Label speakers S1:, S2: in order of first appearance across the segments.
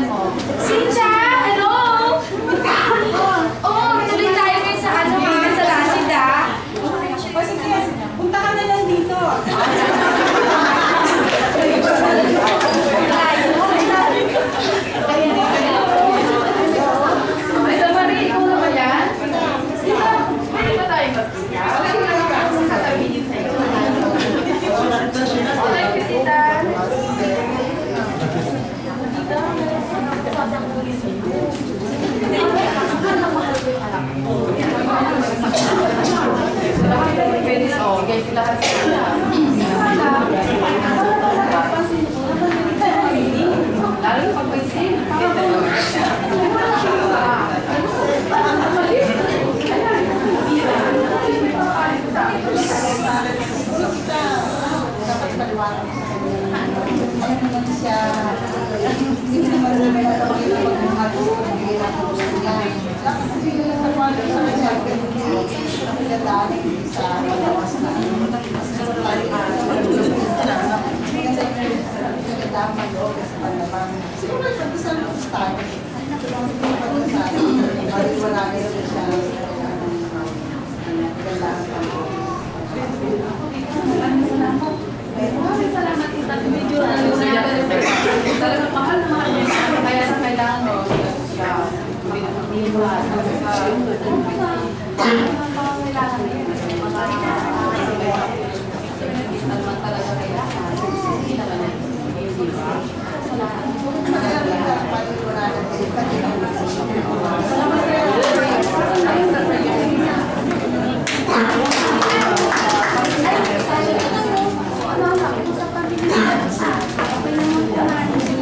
S1: pangalan mo? Sincha! Hello! Oh, tuloy tayo kayo sa ano ha? Sa Lasid ha?
S2: O sige, punta ka na lang dito.
S1: Ito Marie, ikaw na ba yan? Pwede ba tayo magpita? Sasabihin sa'yo. Thank you, tita. Lalo pag may sin.
S2: Dapat maliwanag sa kanya. Ano naman siya, hindi naman naman natawag na pag-mahalo, hindi naman gusto niya. Dapat kasi natawagan sa kanya, kasi nadali sa paglawas na. Mas naman tayo kasi nagdaman doon sa panlamang. Siguro isang tayo. Wala na yun siya.
S1: Maraming salamat tita. Medyo talagang mahal na mahal niya. Kaya sa kailangan mo siya binibuhat. Kailangan niya. Naman talaga kailangan. Hindi naman yan. Di ba?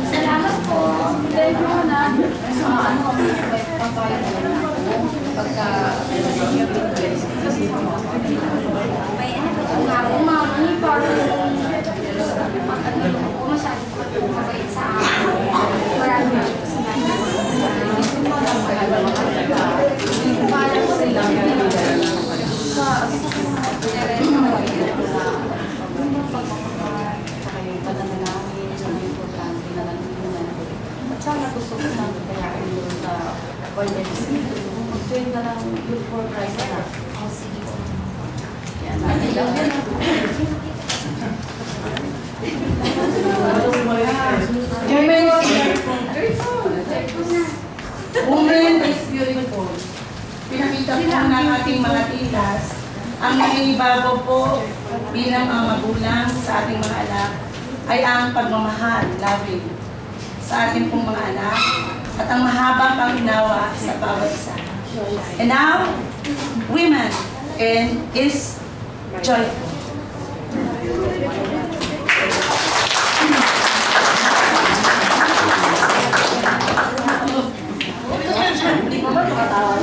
S1: Salamat po. Dahil mo na ano kami pagpapayag na pagka umami parang masyadong mabait sa akin. Maraming parang sila sana gusto ko namin kaya yun sa ordinance. Mag-join ka lang look for Christ na. Oh, sige po. Yan, natin lang yan.
S2: Women is beautiful. Pinakita po ng ating mga titas ang nangibago po bilang mga magulang sa ating mga anak ay ang pagmamahal, loving, sa ating pong mga anak at ang mahabang panginawa sa bawat isa. And now, women is joyful.
S1: Hindi mo ba tumatawa